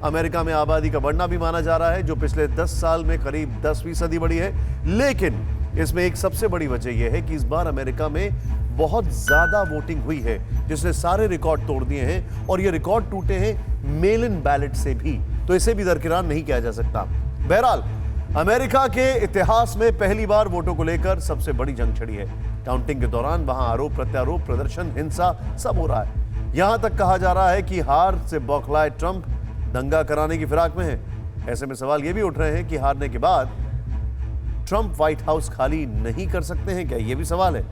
America में आबादी का बढ़ना भी माना जा रहा है, जो पिछले 10 साल में करीब 10% बढ़ी है। लेकिन इसमें एक सबसे बड़ी वजह यह है कि इस बार अमेरिका में बहुत ज्यादा वोटिंग हुई है, जिसने सारे रिकॉर्ड तोड़ दिए हैं, और ये रिकॉर्ड टूटे हैं मेल इन बैलेट से भी, तो इसे भी दरकिरार नहीं किया जा सकता। बहरहाल अमेरिका के इतिहास में पहली बार वोटों को लेकर सबसे बड़ी जंग छिड़ी है। काउंटिंग के दौरान वहां आरोप प्रत्यारोप, प्रदर्शन, हिंसा सब हो रहा है। यहां तक कहा जा रहा है कि हार से बौखलाए ट्रंप दंगा कराने की फिराक में है। ऐसे में सवाल यह भी उठ रहे हैं कि हारने के बाद ट्रंप व्हाइट हाउस खाली नहीं कर सकते हैं क्या? यह भी सवाल है।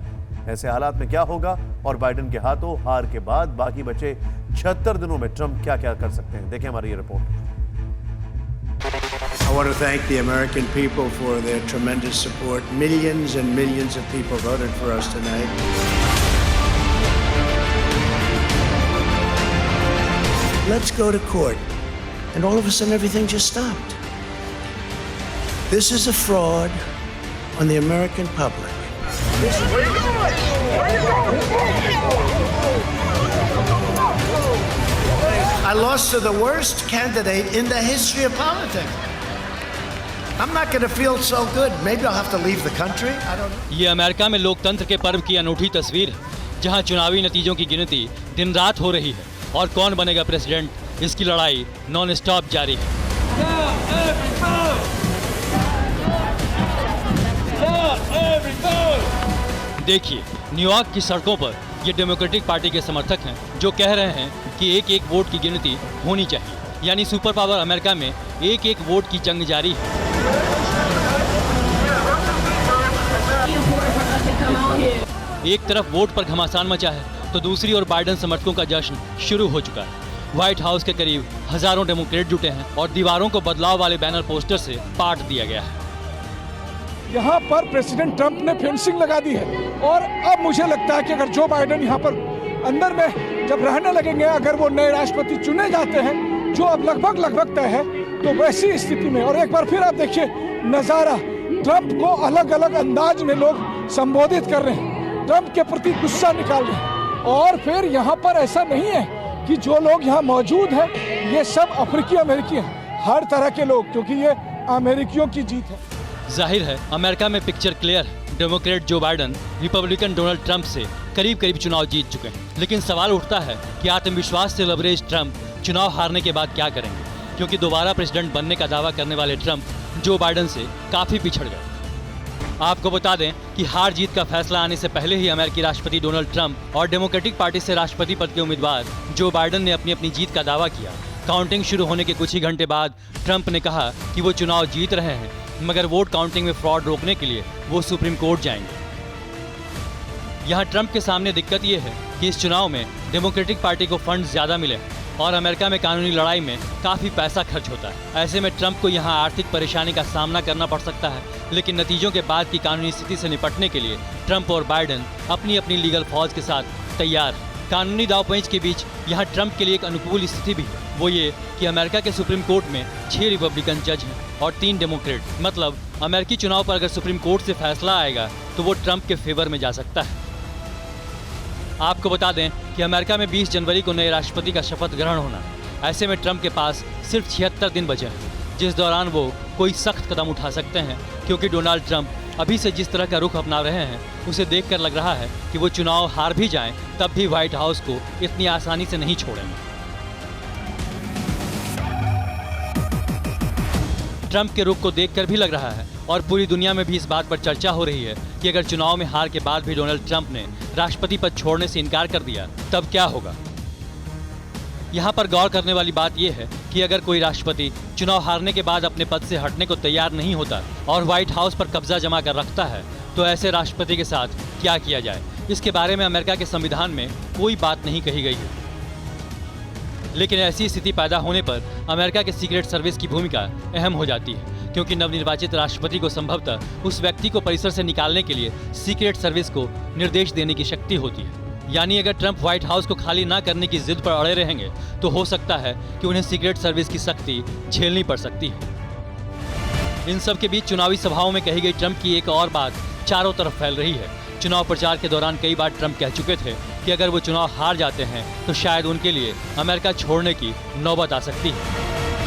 ऐसे हालात में क्या होगा और बाइडेन के हाथों हार के बाद बाकी बचे 76 दिनों में ट्रंप क्या क्या कर सकते हैं? देखें हमारी ये report. I want to thank the American people for their tremendous support. Millions and millions of people voted for us tonight. Let's go to court. And all of a sudden everything just stopped. This is a fraud on the American public. I lost to the worst candidate in the history of politics. I'm not going to feel so good. Maybe I'll have to leave the country. I don't know. ये America में लोकतंत्र के पर्व की अनूठी तस्वीर है, जहां चुनावी नतीजों की गिनती दिन रात हो रही है और कौन बनेगा प्रेसिडेंट, इसकी लड़ाई नॉन स्टॉप जारी है। देखिए, न्यूयॉर्क की सड़कों पर ये डेमोक्रेटिक पार्टी के समर्थक हैं जो कह रहे हैं कि एक एक वोट की गिनती होनी चाहिए, यानी सुपर पावर अमेरिका में एक एक वोट की जंग जारी है। एक तरफ वोट पर घमासान मचा है तो दूसरी ओर बाइडेन समर्थकों का जश्न शुरू हो चुका है। व्हाइट हाउस के करीब हजारों डेमोक्रेट जुटे हैं और दीवारों को बदलाव वाले बैनर पोस्टर से पाट दिया गया है। यहाँ पर प्रेसिडेंट ट्रंप ने फेंसिंग लगा दी है और अब मुझे लगता है कि अगर जो बाइडेन यहाँ पर अंदर में जब रहने लगेंगे, अगर वो नए राष्ट्रपति चुने जाते हैं, जो अब लगभग तय है, तो वैसी स्थिति में और एक बार फिर आप देखिए नज़ारा, ट्रंप को अलग अलग अंदाज में लोग संबोधित कर रहे हैं, ट्रंप के प्रति गुस्सा निकाल रहे हैं। और फिर यहाँ पर ऐसा नहीं है कि जो लोग यहाँ मौजूद हैं ये सब अफ्रीकी अमेरिकी हैं, हर तरह के लोग, क्योंकि ये अमेरिकियों की जीत है। जाहिर है अमेरिका में पिक्चर क्लियर है। Democrat Joe Biden Republican Donald Trump से करीब करीब चुनाव जीत चुके हैं, लेकिन सवाल उठता है कि आत्मविश्वास से लबरेज ट्रंप चुनाव हारने के बाद क्या करेंगे, क्योंकि दोबारा प्रेसिडेंट बनने का दावा करने वाले ट्रंप जो बाइडेन से काफ़ी पिछड़ गए। आपको बता दें कि हार जीत का फैसला आने से पहले ही अमेरिकी राष्ट्रपति डोनाल्ड ट्रंप और डेमोक्रेटिक पार्टी से राष्ट्रपति पद के उम्मीदवार जो बाइडेन ने अपनी अपनी जीत का दावा किया। काउंटिंग शुरू होने के कुछ ही घंटे बाद ट्रंप ने कहा कि वो चुनाव जीत रहे हैं, मगर वोट काउंटिंग में फ्रॉड रोकने के लिए वो सुप्रीम कोर्ट जाएंगे। यहाँ ट्रंप के सामने दिक्कत ये है कि इस चुनाव में डेमोक्रेटिक पार्टी को फंड ज़्यादा मिले और अमेरिका में कानूनी लड़ाई में काफ़ी पैसा खर्च होता है। ऐसे में ट्रंप को यहाँ आर्थिक परेशानी का सामना करना पड़ सकता है, लेकिन नतीजों के बाद की कानूनी स्थिति से निपटने के लिए ट्रंप और बाइडेन अपनी अपनी लीगल फौज के साथ तैयार हैं। कानूनी दांवपेच के बीच यहाँ ट्रंप के लिए एक अनुकूल स्थिति भी है, वो ये कि अमेरिका के सुप्रीम कोर्ट में 6 रिपब्लिकन जज हैं और 3 डेमोक्रेट। मतलब अमेरिकी चुनाव पर अगर सुप्रीम कोर्ट से फैसला आएगा तो वो ट्रंप के फेवर में जा सकता है। आपको बता दें कि अमेरिका में 20 जनवरी को नए राष्ट्रपति का शपथ ग्रहण होना है। ऐसे में ट्रंप के पास सिर्फ 76 दिन बचे हैं, जिस दौरान वो कोई सख्त कदम उठा सकते हैं, क्योंकि डोनाल्ड ट्रंप अभी से जिस तरह का रुख अपना रहे हैं उसे देखकर लग रहा है कि वो चुनाव हार भी जाएं तब भी व्हाइट हाउस को इतनी आसानी से नहीं छोड़ेंगे। ट्रंप के रुख को देखकर भी लग रहा है और पूरी दुनिया में भी इस बात पर चर्चा हो रही है कि अगर चुनाव में हार के बाद भी डोनाल्ड ट्रंप ने राष्ट्रपति पद छोड़ने से इनकार कर दिया तब क्या होगा। यहाँ पर गौर करने वाली बात यह है कि अगर कोई राष्ट्रपति चुनाव हारने के बाद अपने पद से हटने को तैयार नहीं होता और व्हाइट हाउस पर कब्जा जमा कर रखता है तो ऐसे राष्ट्रपति के साथ क्या किया जाए, इसके बारे में अमेरिका के संविधान में कोई बात नहीं कही गई है। लेकिन ऐसी स्थिति पैदा होने पर अमेरिका के सीक्रेट सर्विस की भूमिका अहम हो जाती है, क्योंकि नवनिर्वाचित राष्ट्रपति को संभवतः उस व्यक्ति को परिसर से निकालने के लिए सीक्रेट सर्विस को निर्देश देने की शक्ति होती है। यानी अगर ट्रंप व्हाइट हाउस को खाली ना करने की जिद पर अड़े रहेंगे तो हो सकता है कि उन्हें सीक्रेट सर्विस की सख्ती झेलनी पड़ सकती है। इन सब के बीच चुनावी सभाओं में कही गई ट्रंप की एक और बात चारों तरफ फैल रही है। चुनाव प्रचार के दौरान कई बार ट्रंप कह चुके थे कि अगर वो चुनाव हार जाते हैं तो शायद उनके लिए अमेरिका छोड़ने की नौबत आ सकती है।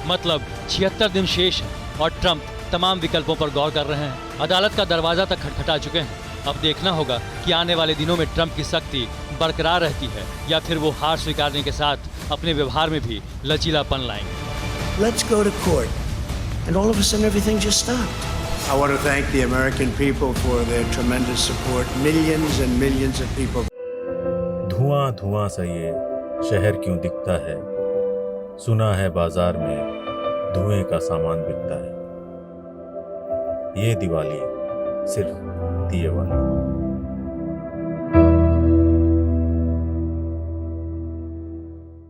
मतलब 76 दिन शेष है और ट्रंप तमाम विकल्पों पर गौर कर रहे हैं। अदालत का दरवाजा तक खटखटा चुके हैं। अब देखना होगा कि आने वाले दिनों में ट्रंप की सख्ती बरकरार रहती है या फिर वो हार स्वीकारने के साथ अपने व्यवहार में भी लचीलापन लाएंगे। Let's go to court. And all of a sudden, everything just stopped. I want to thank the American people for their tremendous support. Millions and millions of people. धुआं धुआं सा ये शहर क्यों दिखता है, सुना है बाजार में धुएं का सामान बिकता है। ये दिवाली सिर्फ दिए वाली।